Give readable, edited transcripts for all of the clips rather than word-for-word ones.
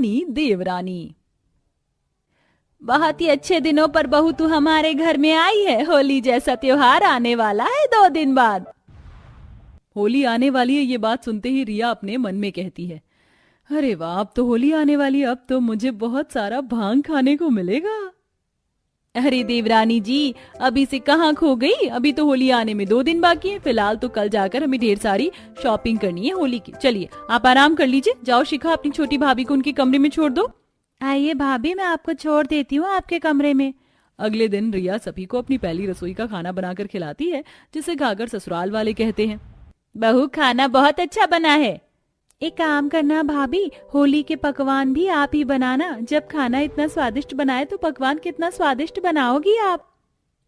बनी देवरानी। बहुत ही अच्छे दिनों पर बहू तू हमारे घर में आई है। होली जैसा त्योहार आने वाला है 2 दिन बाद। होली आने वाली है, ये बात सुनते ही रिया अपने मन में कहती है, अरे वाह, अब तो होली आने वाली है, अब तो मुझे बहुत सारा भांग खाने को मिलेगा। अरे देवरानी जी, अभी से कहाँ खो गई? अभी तो होली आने में 2 दिन बाकी है। फिलहाल तो कल जाकर हमें ढेर सारी शॉपिंग करनी है होली की। चलिए आप आराम कर लीजिए। जाओ शिखा, अपनी छोटी भाभी को उनके कमरे में छोड़ दो। आइए भाभी, मैं आपको छोड़ देती हूँ आपके कमरे में। अगले दिन रिया सभी को अपनी पहली रसोई का खाना बनाकर खिलाती है, जिसे खाकर ससुराल वाले कहते हैं, बहू खाना बहुत अच्छा बना है। एक काम करना भाभी, होली के पकवान भी आप ही बनाना। जब खाना इतना स्वादिष्ट बनाए तो पकवान कितना स्वादिष्ट बनाओगी आप।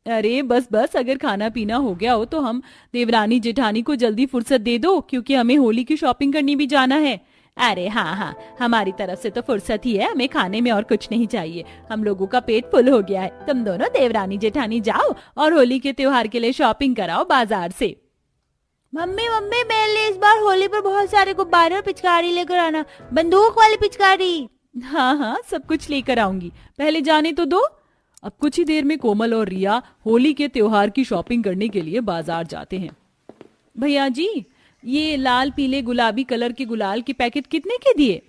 अरे बस बस, अगर खाना पीना हो गया हो तो हम देवरानी जेठानी को जल्दी फुर्सत दे दो, क्योंकि हमें होली की शॉपिंग करनी भी जाना है। अरे हाँ हाँ, हमारी तरफ से तो फुर्सत ही है, हमें खाने में और कुछ नहीं चाहिए। हम लोगों का पेट फुल हो गया है। तुम दोनों देवरानी जेठानी जाओ और होली के त्योहार के लिए शॉपिंग कराओ बाजार से। मम्मी मम्मी, मेरे लिए इस बार होली पर बहुत सारे गुब्बारे और पिचकारी लेकर आना, बंदूक वाली पिचकारी। हाँ हाँ, सब कुछ लेकर आऊंगी, पहले जाने तो दो। अब कुछ ही देर में कोमल और रिया होली के त्योहार की शॉपिंग करने के लिए बाजार जाते हैं। भैया जी, ये लाल पीले गुलाबी कलर के गुलाल के पैकेट कितने के दिए?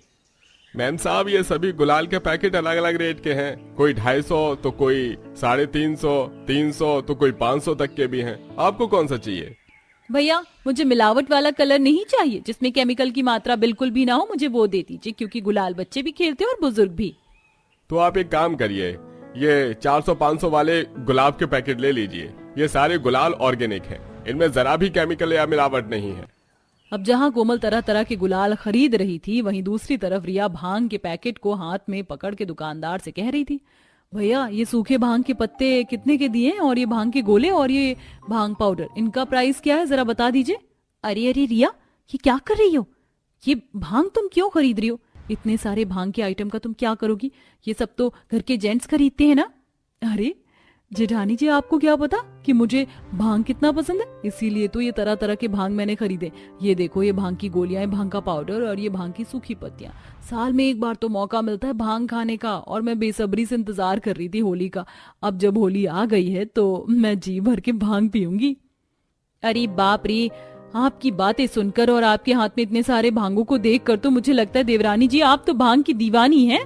मैम साहब, ये सभी गुलाल के पैकेट अलग अलग रेट के हैं। कोई 250, तो कोई 350, 300, तो कोई 500 तक के भी हैं। आपको कौन सा चाहिए? भैया, मुझे मिलावट वाला कलर नहीं चाहिए, जिसमें केमिकल की मात्रा बिल्कुल भी ना हो, मुझे वो दे दीजिए, क्योंकि गुलाल बच्चे भी खेलते हैं और बुजुर्ग भी। तो आप एक काम करिए, ये 400-500 वाले गुलाब के पैकेट ले लीजिए। ये सारे गुलाल ऑर्गेनिक हैं, इनमें जरा भी केमिकल या मिलावट नहीं है। अब जहाँ कोमल तरह तरह के गुलाल खरीद रही थी, वहीं दूसरी तरफ रिया भांग के पैकेट को हाथ में पकड़ के दुकानदार से कह रही थी, भैया ये सूखे भांग के पत्ते कितने के दिए, और ये भांग के गोले और ये भांग पाउडर, इनका प्राइस क्या है, जरा बता दीजिए। अरे अरे रिया, ये क्या कर रही हो? ये भांग तुम क्यों खरीद रही हो? इतने सारे भांग के आइटम का तुम क्या करोगी? ये सब तो घर के जेंट्स खरीदते हैं ना। अरे जेठानी जी, आपको क्या पता कि मुझे भांग कितना पसंद है, इसीलिए तो ये तरह तरह के भांग मैंने खरीदे। ये देखो, ये भांग की गोलियां, भांग का पाउडर और ये भांग की सूखी पत्तियां। साल में एक बार तो मौका मिलता है भांग खाने का, और मैं बेसब्री से इंतजार कर रही थी होली का। अब जब होली आ गई है तो मैं जी भर के भांग पीऊंगी। अरे बाप रे, आपकी बातें सुनकर और आपके हाथ में इतने सारे भांगों को देख कर तो मुझे लगता है देवरानी जी आप तो भांग की दीवानी है।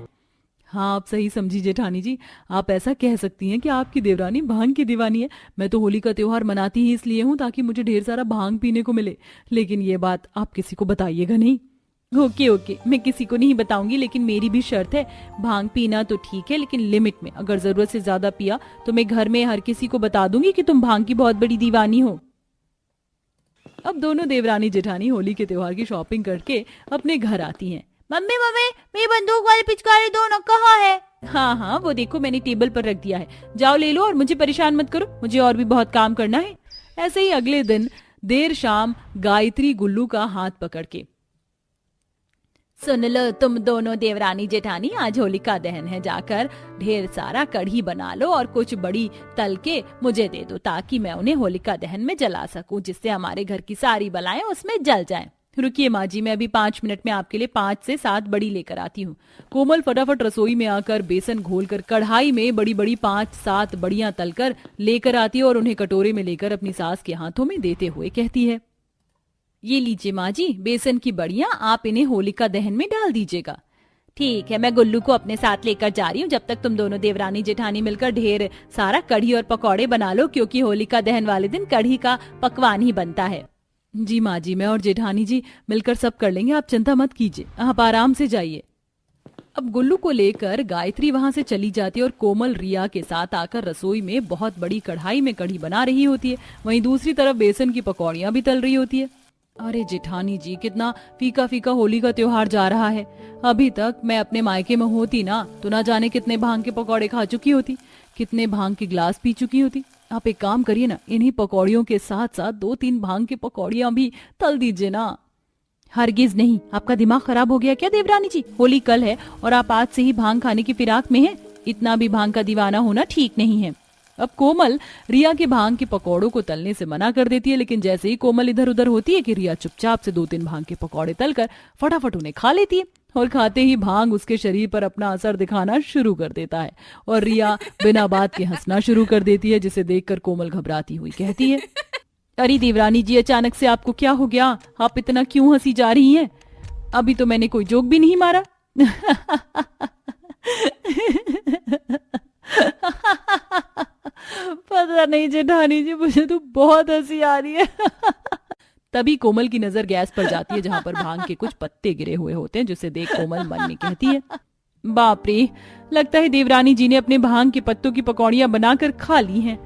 हाँ, आप सही समझी जेठानी जी, आप ऐसा कह सकती हैं कि आपकी देवरानी भांग की दीवानी है। मैं तो होली का त्योहार मनाती ही इसलिए हूँ ताकि मुझे ढेर सारा भांग पीने को मिले, लेकिन ये बात आप किसी को बताइएगा नहीं। ओके ओके, मैं किसी को नहीं बताऊंगी, लेकिन मेरी भी शर्त है, भांग पीना तो ठीक है लेकिन लिमिट में। अगर जरूरत से ज्यादा पिया तो मैं घर में हर किसी को बता दूंगी कि तुम भांग की बहुत बड़ी दीवानी हो। अब दोनों देवरानी जेठानी होली के त्योहार की शॉपिंग करके अपने घर आती हैं। मम्मी मम्मी, मेरी बंदूक वाली पिचकारी दो ना, कहाँ है? हाँ हाँ, वो देखो मैंने टेबल पर रख दिया है, जाओ ले लो और मुझे परेशान मत करो, मुझे और भी बहुत काम करना है। ऐसे ही अगले दिन देर शाम गायत्री गुल्लू का हाथ पकड़ के, सुन लो तुम दोनों देवरानी जेठानी, आज होलिका दहन है, जाकर ढेर सारा कढ़ी बना लो और कुछ बड़ी तल के मुझे दे दो, ताकि मैं उन्हें होलिका दहन में जला सकूं, जिससे हमारे घर की सारी बलाएं उसमें जल जाएं। रुकिए माँ जी, मैं अभी 5 मिनट में आपके लिए 5 से 7 बड़ी लेकर आती हूँ। कोमल फटाफट रसोई में आकर बेसन घोलकर कढ़ाई में बड़ी बड़ी 5-7 बड़ियां तलकर लेकर आती है और उन्हें कटोरे में लेकर अपनी सास के हाथों में देते हुए कहती है, ये लीजिए माँ जी, बेसन की बड़ियां, आप इन्हें होलिका दहन में डाल दीजिएगा। ठीक है, मैं गुल्लू को अपने साथ लेकर जा रही हूँ, जब तक तुम दोनों देवरानी जेठानी मिलकर ढेर सारा कढ़ी और पकौड़े बना लो, क्योंकि होलिका दहन वाले दिन कढ़ी का पकवान ही बनता है। जी माँ जी, मैं और जेठानी जी मिलकर सब कर लेंगे, आप चिंता मत कीजिए, आप आराम से जाइए। अब गुल्लू को लेकर गायत्री वहां से चली जाती है और कोमल रिया के साथ आकर रसोई में बहुत बड़ी कढ़ाई में कढ़ी बना रही होती है। वहीं दूसरी तरफ बेसन की पकौड़ियां भी तल रही होती है। अरे जेठानी जी, कितना फीका फीका होली का त्योहार जा रहा है। अभी तक मैं अपने मायके में होती ना तो ना जाने कितने भांग के पकौड़े खा चुकी होती, कितने भांग के ग्लास पी चुकी होती। आप एक काम करिए ना, इन्हीं पकौड़ियों के साथ साथ 2-3 भांग के पकौड़ियां भी तल दीजिए ना। हरगिज नहीं, आपका दिमाग खराब हो गया क्या देवरानी जी? होली कल है और आप आज से ही भांग खाने की फिराक में हैं। इतना भी भांग का दीवाना होना ठीक नहीं है। अब कोमल रिया के भांग के पकौड़ों को तलने से मना कर देती है, लेकिन जैसे ही कोमल इधर उधर होती है कि रिया चुपचाप से 2-3 भांग के पकौड़े तलकर फटाफट उन्हें खा लेती है और खाते ही भांग उसके शरीर पर अपना असर दिखाना शुरू कर देता है और रिया बिना बात के हंसना शुरू कर देती है, जिसे देखकर कोमल घबराती हुई कहती है, अरे देवरानी जी, अचानक से आपको क्या हो गया? आप इतना क्यों हंसी जा रही हैं? अभी तो मैंने कोई जोक भी नहीं मारा। पता नहीं जेठानी जी, मुझे तो बहुत हंसी आ रही है। तभी कोमल की नजर गैस पर जाती है जहां पर भांग के कुछ पत्ते गिरे हुए होते हैं, जिसे देख कोमल मन में कहती है, बाप रे, लगता है देवरानी जी ने अपने भांग के पत्तों की पकौड़ियां बनाकर खा ली हैं।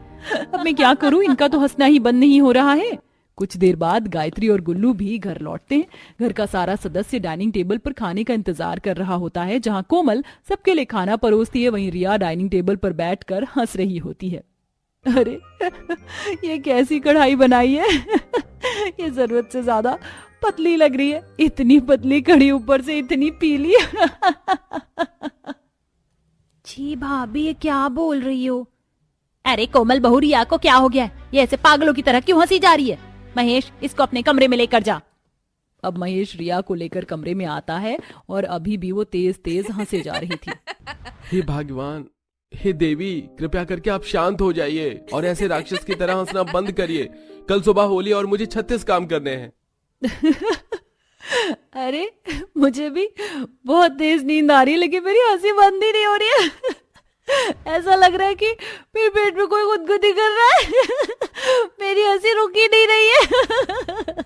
अब मैं क्या करूं, इनका तो हंसना ही बंद नहीं हो रहा है। कुछ देर बाद गायत्री और गुल्लू भी घर लौटते हैं। घर का सारा सदस्य डाइनिंग टेबल पर खाने का इंतजार कर रहा होता है। जहां कोमल सबके लिए खाना परोसती है, वहीं रिया डाइनिंग टेबल पर बैठकर हंस रही होती है। अरे ये कैसी कढ़ाई बनाई है? ये जरूरत से ज्यादा पतली लग रही है। इतनी पतली कढ़ी, ऊपर से इतनी पीली। छी भाभी, ये क्या बोल रही हो? अरे कोमल बहू, रिया को क्या हो गया है? ये ऐसे पागलों की तरह क्यों हंसी जा रही है? महेश, इसको अपने कमरे में लेकर जा। अब महेश रिया को लेकर कमरे में आता है और अभी भी वो तेज तेज हंसे जा रही थी। हे भगवान, हे देवी, कृपया करके आप शांत हो जाइए और ऐसे राक्षस की तरह हंसना बंद करिए। कल सुबह होली और मुझे 36 काम करने हैं। अरे मुझे भी बहुत तेज नींद आ रही है, लेकिन मेरी हंसी बंद ही नहीं हो रही है। ऐसा लग रहा है कि मेरे पेट में कोई गुदगुदी कर रहा है। मेरी हंसी रुक ही नहीं रही है।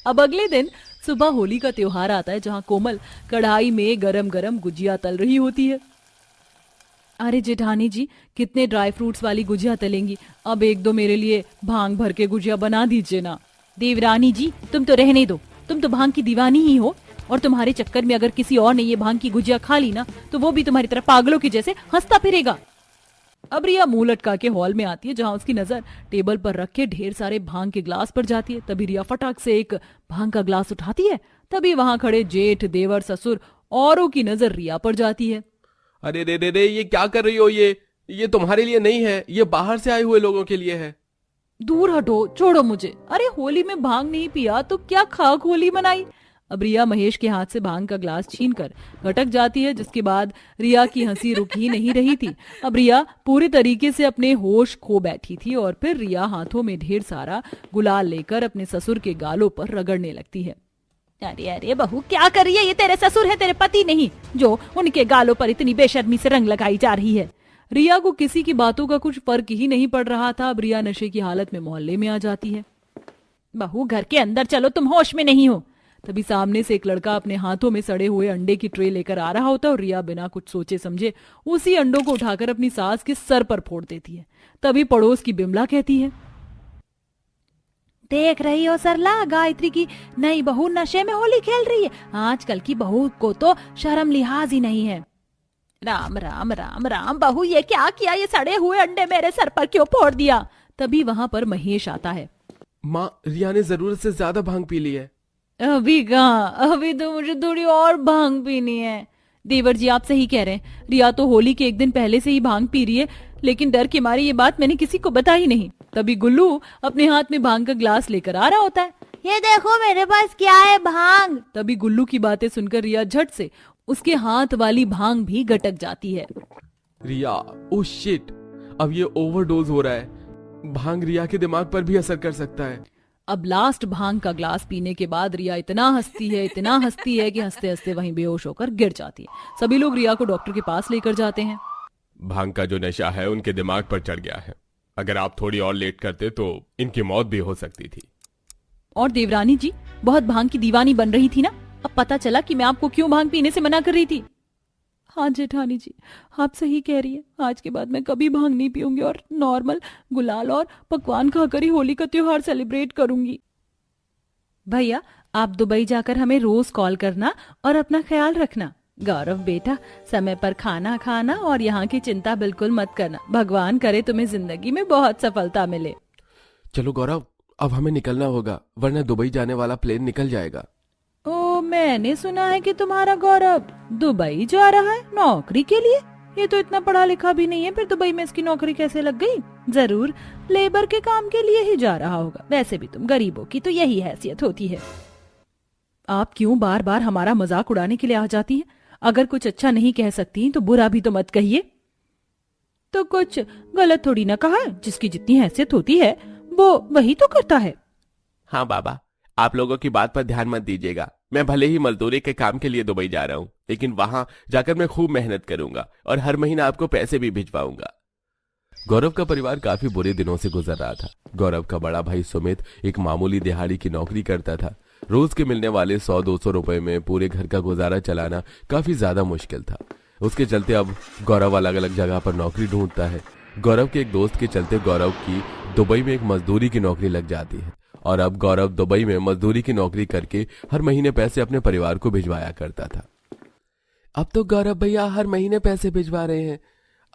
अब अगले दिन सुबह होली का त्योहार आता है, जहां कोमल कढ़ाई में गरम गरम गुजिया तल रही होती है। अरे जेठानी जी, कितने ड्राई फ्रूट्स वाली गुजिया तलेंगी? अब 1-2 मेरे लिए भांग भर के गुजिया बना दीजिए ना। देवरानी जी, तुम तो रहने दो, तुम तो भांग की दीवानी ही हो, और तुम्हारे चक्कर में अगर किसी और ने ये भांग की गुजिया खा ली ना, तो वो भी तुम्हारी तरह पागलों की जैसे हंसता फिरेगा। अब रिया मुंह लटका के हॉल में आती है, जहां उसकी नजर टेबल पर रखे ढेर सारे भांग के ग्लास पर जाती है। तभी रिया फटाक से एक भांग का ग्लास उठाती है। तभी वहां खड़े जेठ, देवर, ससुर औरों की नजर रिया पर जाती है। अरे रे रे रे, ये क्या कर रही हो? ये तुम्हारे लिए नहीं है, ये बाहर से आए हुए लोगों के लिए है। दूर हटो, छोड़ो मुझे। अरे होली में भांग नहीं पिया तो क्या खाक होली मनाई? अब रिया महेश के हाथ से भांग का ग्लास छीनकर गटक जाती है, जिसके बाद रिया की हंसी रुक ही नहीं रही थी। अब रिया पूरी तरीके से अपने होश खो बैठी थी और फिर रिया हाथों में ढेर सारा गुलाल लेकर अपने ससुर के गालों पर रगड़ने लगती है। अरे अरे बहू, क्या कर रही है? ये तेरे ससुर है, तेरे पति नहीं, जो उनके गालों पर इतनी बेशर्मी से रंग लगाई जा रही है। रिया को किसी की बातों का कुछ फर्क ही नहीं पड़ रहा था। अब रिया नशे की हालत में मोहल्ले में आ जाती है। बहू, घर के अंदर चलो, तुम होश में नहीं हो। तभी सामने से एक लड़का अपने हाथों में सड़े हुए अंडे की ट्रे लेकर आ रहा होता है और रिया बिना कुछ सोचे समझे उसी अंडों को उठाकर अपनी सास के सर पर फोड़ देती है। तभी पड़ोस की बिमला कहती है, देख रही हो सरला, गायत्री की नई बहू नशे में होली खेल रही है। आजकल की बहू को तो शर्म लिहाज ही नहीं है। राम राम राम राम, बहू ये क्या किया? ये सड़े हुए अंडे मेरे सर पर क्यों फोड़ दिया? तभी वहां पर महेश आता है। माँ, रिया ने जरूरत से ज्यादा भांग पी ली है। अभी कहाँ, अभी तो मुझे थोड़ी और भांग पीनी है। देवर जी, आप सही कह रहे हैं। रिया तो होली के एक दिन पहले से ही भांग पी रही है, लेकिन डर के मारे ये बात मैंने किसी को बताई नहीं। तभी गुल्लू अपने हाथ में भांग का ग्लास लेकर आ रहा होता है। ये देखो मेरे पास क्या है, भांग। तभी गुल्लू की बातें सुनकर रिया झट से उसके हाथ वाली भांग भी गटक जाती है। रिया, ओह शिट, अब ये ओवरडोज हो रहा है। भांग रिया के दिमाग पर भी असर कर सकता है। अब लास्ट भांग का ग्लास पीने के बाद रिया इतना हंसती है कि हंसते हंसते वहीं बेहोश होकर गिर जाती है। सभी लोग रिया को डॉक्टर के पास लेकर जाते हैं। भांग का जो नशा है उनके दिमाग पर चढ़ गया है। अगर आप थोड़ी और लेट करते तो इनकी मौत भी हो सकती थी। और देवरानी जी बहुत भांग की दीवानी बन रही थी ना, अब पता चला कि मैं आपको क्यों भांग पीने से मना कर रही थी। हाँ जेठानी जी, आप सही कह रही है। आज के बाद मैं कभी भांग नहीं पीऊंगी और नॉर्मल गुलाल और पकवान खाकर ही होली का त्योहार सेलिब्रेट करूंगी। भैया, आप दुबई जाकर हमें रोज कॉल करना और अपना ख्याल रखना। गौरव बेटा, समय पर खाना खाना और यहाँ की चिंता बिल्कुल मत करना। भगवान करे तुम्हें जिंदगी में बहुत सफलता मिले। चलो गौरव, अब हमें निकलना होगा, वरना दुबई जाने वाला प्लेन निकल जाएगा। ओ, मैंने सुना है कि तुम्हारा गौरव दुबई जा रहा है नौकरी के लिए। ये तो इतना पढ़ा लिखा भी नहीं है, फिर दुबई में इसकी नौकरी कैसे लग गई? जरूर लेबर के काम के लिए ही जा रहा होगा। वैसे भी तुम गरीबों की तो यही हैसियत होती है। आप क्यों बार बार हमारा मजाक उड़ाने के लिए आ जाती हैं? अगर कुछ अच्छा नहीं कह सकती तो बुरा भी तो मत कहिए। तो कुछ गलत थोड़ी ना कहा है, जिसकी जितनी हैसियत होती है वो वही तो करता है। हाँ बाबा, आप लोगों की बात पर ध्यान मत दीजिएगा। मैं भले ही मजदूरी के काम के लिए दुबई जा रहा हूँ, लेकिन वहां जाकर मैं खूब मेहनत करूंगा और हर महीना आपको पैसे भी भिजवाऊंगा। गौरव का परिवार काफी बुरे दिनों से गुजर रहा था। गौरव का बड़ा भाई सुमित एक मामूली दिहाड़ी की नौकरी करता था। रोज के मिलने वाले 100-200 रुपए में पूरे घर का गुजारा चलाना काफी ज्यादा मुश्किल था। उसके चलते अब गौरव अलग अलग जगह पर नौकरी ढूंढता है। गौरव के एक दोस्त के चलते गौरव की दुबई में एक मजदूरी की नौकरी लग जाती है और अब गौरव दुबई में मजदूरी की नौकरी करके हर महीने पैसे अपने परिवार को भिजवाया करता था। अब तो गौरव भैया हर महीने पैसे भिजवा रहे हैं।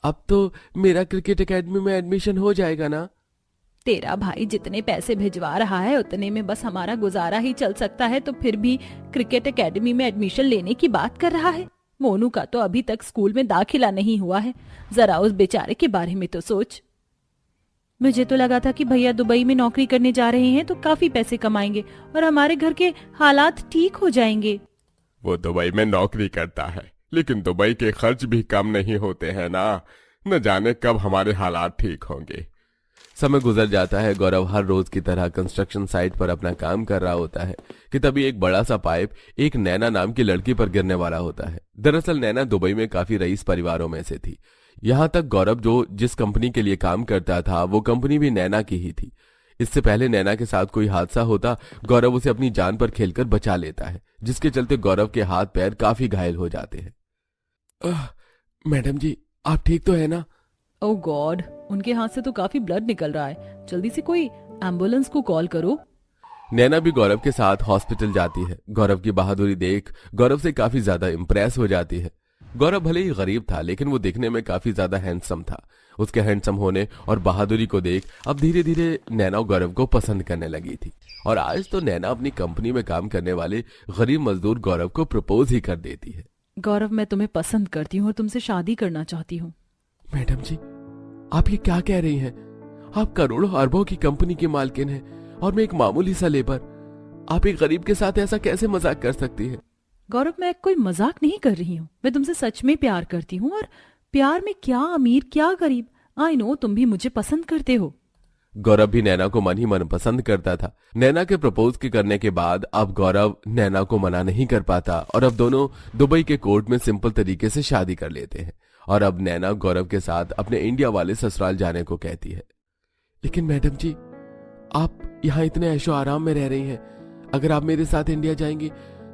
अब तो मेरा क्रिकेट एकेडमी में एडमिशन हो जाएगा ना? तेरा भाई जितने पैसे भिजवा रहा है उतने में बस हमारा गुजारा ही चल सकता है, तो फिर भी क्रिकेट एकेडमी में एडमिशन लेने की बात कर रहा है। मोनू का तो अभी तक स्कूल में दाखिला नहीं हुआ है। जरा उस बेचारे के बारे में तो सोच। मुझे तो लगा था कि भैया दुबई में नौकरी करने जा रहे हैं तो काफी पैसे कमाएंगे और हमारे घर के हालात ठीक हो जाएंगे। वो दुबई में नौकरी करता है, लेकिन दुबई के खर्च भी कम नहीं होते हैं ना। न जाने कब हमारे हालात ठीक होंगे। समय गुजर जाता है। गौरव हर रोज की तरह कंस्ट्रक्शन साइट पर अपना काम कर रहा होता है कि तभी एक बड़ा सा पाइप एक नैना नाम की लड़की पर गिरने वाला होता है। दरअसल नैना दुबई में काफी रईस परिवारों में से थी। यहाँ तक गौरव जिस कंपनी के लिए काम करता था वो कंपनी भी नैना की ही थी। इससे पहले नैना के साथ कोई हादसा होता, गौरव उसे अपनी जान पर खेलकर बचा लेता है, जिसके चलते गौरव के हाथ पैर काफी घायल हो जाते हैं। मैडम जी, आप ठीक तो है ना? ओह गॉड, उनके हाथ से तो काफी ब्लड निकल रहा है। जल्दी से कोई एम्बुलेंस को कॉल करो। नैना भी गौरव के साथ हॉस्पिटल जाती है। गौरव की बहादुरी देख गौरव से काफी ज्यादा इंप्रेस हो जाती है। गौरव भले ही गरीब था, लेकिन वो दिखने में काफी ज्यादा हैंडसम था। उसके हैंडसम होने और बहादुरी को देख अब धीरे धीरे नैना गौरव को पसंद करने लगी थी और आज तो नैना अपनी कंपनी में काम करने वाले गरीब मजदूर गौरव को प्रपोज ही कर देती है। गौरव, मैं तुम्हें पसंद करती हूँ और तुमसे शादी करना चाहती हूँ। मैडम जी, आप ये क्या कह रही हैं? आप करोड़ों अरबों की कंपनी की मालकिन हैं और मैं एक मामूली सा लेबर। आप एक गरीब के साथ ऐसा कैसे मजाक कर सकती हैं? गौरव, मैं कोई मजाक नहीं कर रही हूँ। मैं तुमसे सच में प्यार करती हूँ और प्यार में क्या अमीर क्या गरीब, आई नो तुम भी मुझे पसंद करते हो। गौरव भी नैना को मन ही मन पसंद करता था। नैना के प्रपोज के करने के बाद अब गौरव नैना को मना नहीं कर पाता और अब दोनों दुबई के कोर्ट में सिंपल तरीके से शादी कर लेते हैं और अब नैना गौरव के साथ अपने इंडिया वाले ससुराल जाने को कहती है। लेकिन मैडम जी, आप यहाँ इतने ऐशो आराम में रह रही हैं, अगर आप मेरे साथ इंडिया जाएंगी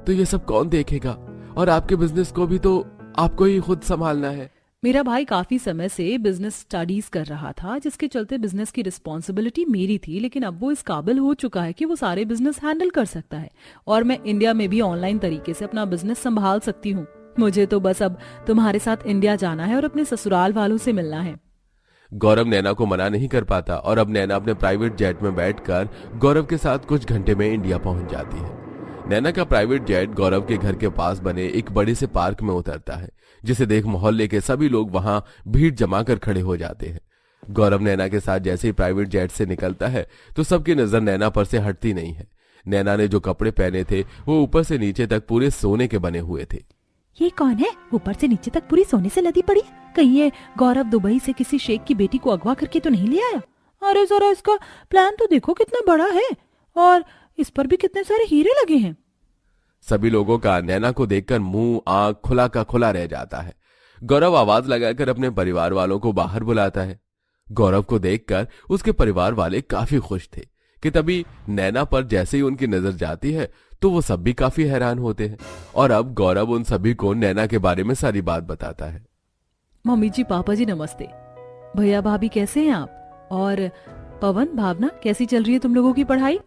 तो ये सब कौन देखेगा? और आपके बिजनेस को भी तो आपको ही खुद संभालना है। मेरा भाई काफी समय से बिजनेस स्टडीज कर रहा था, जिसके चलते बिजनेस की रिस्पॉन्सिबिलिटी मेरी थी, लेकिन अब वो इस काबिल हो चुका है कि वो सारे बिजनेस हैंडल कर सकता है और मैं इंडिया में भी ऑनलाइन तरीके से अपना बिजनेस संभाल सकती हूँ। मुझे तो बस अब तुम्हारे साथ इंडिया जाना है और अपने ससुराल वालों से मिलना है। गौरव नैना को मना नहीं कर पाता और अब नैना अपने प्राइवेट जेट में बैठकर गौरव के साथ कुछ घंटे में इंडिया पहुंच जाती है। नैना का प्राइवेट जेट गौरव के घर के पास बने एक बड़े से पार्क में उतरता है, जिसे देख मोहल्ले के सभी लोग वहां भीड़ जमाकर खड़े हो जाते हैं। गौरव नैना के साथ जैसे ही प्राइवेट जेट से निकलता है तो सबकी नजर नैना पर से हटती नहीं है। नैना ने जो कपड़े पहने थे वो ऊपर से नीचे तक पूरे सोने के बने हुए थे। ये कौन है? ऊपर से नीचे तक पूरी सोने से लदी पड़ी है। कहीं ये गौरव दुबई से किसी शेख की बेटी को अगवा करके तो नहीं ले आया? अरे जरा इसका प्लान तो देखो कितना बड़ा है और इस पर भी कितने सारे हीरे लगे हैं। सभी लोगों का नैना को देखकर मुंह आंख खुला का खुला रह जाता है। गौरव आवाज लगाकर अपने परिवार वालों को बाहर बुलाता है। गौरव को देखकर उसके परिवार वाले काफी खुश थे कि तभी नैना पर जैसे ही उनकी नजर जाती है तो वो सब भी काफी हैरान होते हैं और अब गौरव उन सभी को नैना के बारे में सारी बात बताता है। मम्मी जी, पापा जी नमस्ते। भैया भाभी कैसे हैं आप? और पवन, भावना, कैसी चल रही है तुम लोगों की पढ़ाई?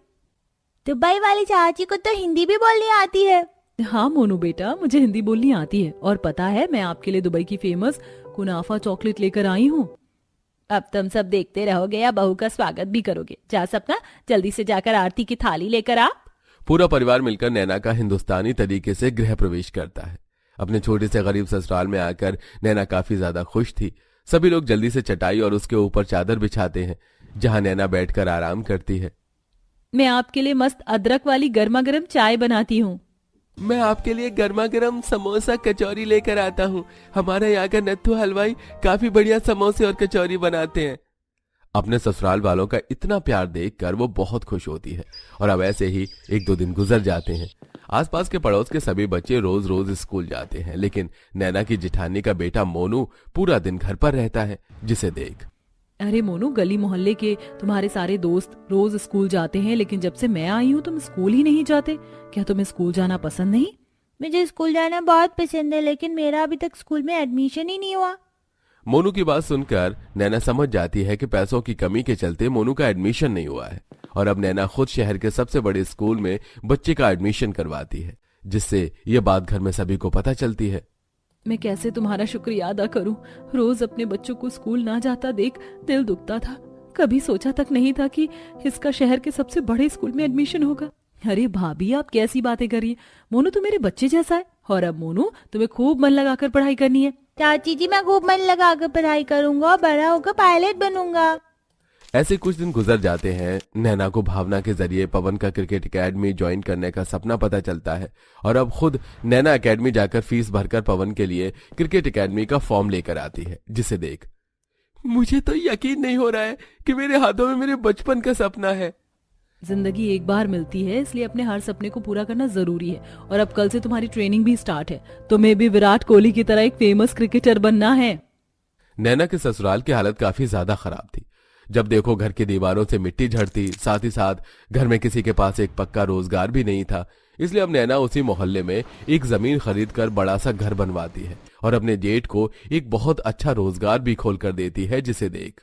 दुबई वाली चाची को तो हिंदी भी बोलनी आती है। हाँ मोनू बेटा, मुझे हिंदी बोलनी आती है और पता है मैं आपके लिए दुबई की फेमस कुनाफा चॉकलेट लेकर आई हूँ। अब तुम सब देखते रहोगे या बहू का स्वागत भी करोगे? जा सपना, जल्दी से जाकर आरती की थाली लेकर आ। पूरा परिवार मिलकर नैना का हिंदुस्तानी तरीके से गृह प्रवेश करता है। अपने छोटे से गरीब ससुराल में आकर नैना काफी ज्यादा खुश थी। सभी लोग जल्दी से चटाई और उसके ऊपर चादर बिछाते हैं, जहां नैना बैठकर आराम करती है। मैं आपके लिए मस्त अदरक वाली गर्मा गर्म चाय बनाती हूँ। मैं आपके लिए गर्मा गर्म समोसा कचौरी लेकर आता हूँ। हमारे यहाँ का नत्थू हलवाई काफी बढ़िया समोसे और कचौरी बनाते हैं। अपने ससुराल वालों का इतना प्यार देखकर वो बहुत खुश होती है। और अब ऐसे ही 1-2 दिन गुजर जाते हैं। आसपास के पड़ोस के सभी बच्चे रोज रोज स्कूल जाते हैं, लेकिन नैना की जिठानी का बेटा मोनू पूरा दिन घर पर रहता है, जिसे देख अरे मोनू, गली मोहल्ले के तुम्हारे सारे दोस्त रोज स्कूल जाते हैं, लेकिन जब से मैं आई हूँ तुम स्कूल ही नहीं जाते। क्या तुम्हें स्कूल जाना पसंद नहीं? मुझे स्कूल जाना बहुत पसंद है, लेकिन मेरा अभी तक स्कूल में एडमिशन ही नहीं हुआ। मोनू की बात सुनकर नैना समझ जाती है कि पैसों की कमी के चलते मोनू का एडमिशन नहीं हुआ है, और अब नैना खुद शहर के सबसे बड़े स्कूल में बच्चे का एडमिशन करवाती है, जिससे ये बात घर में सभी को पता चलती है। मैं कैसे तुम्हारा शुक्रिया अदा करूं? रोज अपने बच्चों को स्कूल ना जाता देख दिल दुखता था। कभी सोचा तक नहीं था कि इसका शहर के सबसे बड़े स्कूल में एडमिशन होगा। अरे भाभी, आप कैसी बातें कर रही है? मोनू तो मेरे बच्चे जैसा है। और अब मोनू, तुम्हें खूब मन लगाकर पढ़ाई करनी है। चाची जी, मैं खूब मन लगाकर पढ़ाई करूंगा, बड़ा होकर पायलट बनूंगा। ऐसे कुछ दिन गुजर जाते हैं। नैना को भावना के जरिए पवन का क्रिकेट एकेडमी ज्वाइन करने का सपना पता चलता है, और अब खुद नैना एकेडमी जाकर फीस भरकर पवन के लिए क्रिकेट एकेडमी का फॉर्म लेकर आती है, जिसे देख मुझे तो यकीन नहीं हो रहा है कि मेरे हाथों में मेरे बचपन का सपना है। जिंदगी एक बार मिलती है, इसलिए अपने हर सपने को पूरा करना जरूरी है। और अब कल से तुम्हारी ट्रेनिंग भी स्टार्ट है। तुम्हें भी विराट कोहली की तरह एक फेमस क्रिकेटर बनना है। नैना के ससुराल की हालत काफी ज्यादा खराब थी। जब देखो घर की दीवारों से मिट्टी झड़ती, साथ ही साथ घर में किसी के पास एक पक्का रोजगार भी नहीं था। इसलिए अब नैना उसी मोहल्ले में एक जमीन खरीदकर बड़ा सा घर बनवाती है, और अपने जेठ को एक बहुत अच्छा रोजगार भी खोल कर देती है, जिसे देख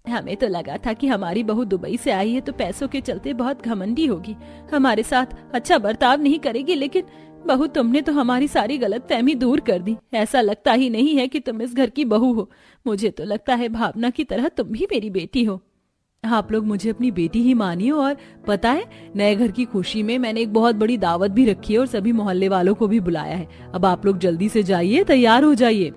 हमें तो लगा था कि हमारी बहू दुबई से आई है तो पैसों के चलते बहुत घमंडी होगी, हमारे साथ अच्छा बर्ताव नहीं करेगी, लेकिन बहू तुमने तो हमारी सारी गलतफहमी दूर कर दी। ऐसा लगता ही नहीं है कि तुम इस घर की बहू हो। मुझे तो लगता है भावना की तरह तुम भी मेरी बेटी हो। आप लोग मुझे अपनी बेटी ही मानिए। और पता है, नए घर की खुशी में मैंने एक बहुत बड़ी दावत भी रखी है और सभी मोहल्ले वालों को भी बुलाया है। अब आप लोग जल्दी से जाइए, तैयार हो जाइए।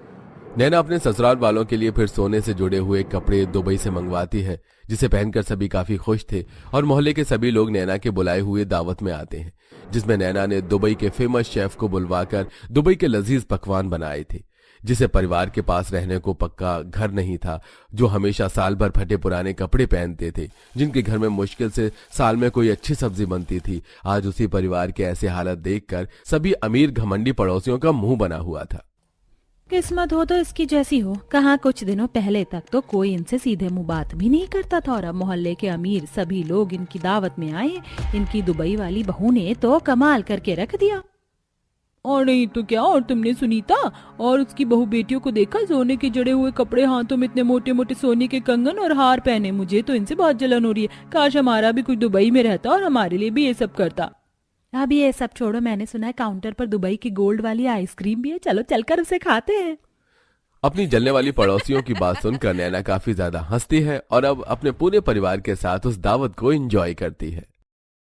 नैना अपने ससुराल वालों के लिए फिर सोने से जुड़े हुए कपड़े दुबई से मंगवाती है, जिसे पहनकर सभी काफी खुश थे। और मोहल्ले के सभी लोग नैना के बुलाए हुए दावत में आते हैं, जिसमें नैना ने दुबई के फेमस शेफ को बुलवाकर दुबई के लजीज पकवान बनाए थे, जिसे परिवार के पास रहने को पक्का घर नहीं था, जो हमेशा साल भर फटे पुराने कपड़े पहनते थे, जिनके घर में मुश्किल से साल में कोई अच्छी सब्जी बनती थी। आज उसी परिवार के ऐसे हालत देखकर सभी अमीर घमंडी पड़ोसियों का मुंह बना हुआ था। किस्मत हो तो इसकी जैसी हो। कहाँ कुछ दिनों पहले तक तो कोई इनसे सीधे मुंह बात भी नहीं करता था, और अब मोहल्ले के अमीर सभी लोग इनकी दावत में आए। इनकी दुबई वाली बहू ने तो कमाल करके रख दिया। और नहीं तो क्या। और तुमने सुनीता और उसकी बहू बेटियों को देखा? सोने के जड़े हुए कपड़े, हाथों में इतने मोटे मोटे सोने के कंगन और हार पहने। मुझे तो इनसे बहुत जलन हो रही है। काश हमारा भी कोई दुबई में रहता और हमारे लिए भी ये सब करता। अब ये सब छोड़ो, मैंने सुना है काउंटर पर दुबई की गोल्ड वाली आइसक्रीम भी है। चलो चलकर उसे खाते हैं। अपनी जलने वाली पड़ोसियों की बात सुनकर नैना काफी ज्यादा हंसती है, और अब अपने पूरे परिवार के साथ उस दावत को एंजॉय करती है।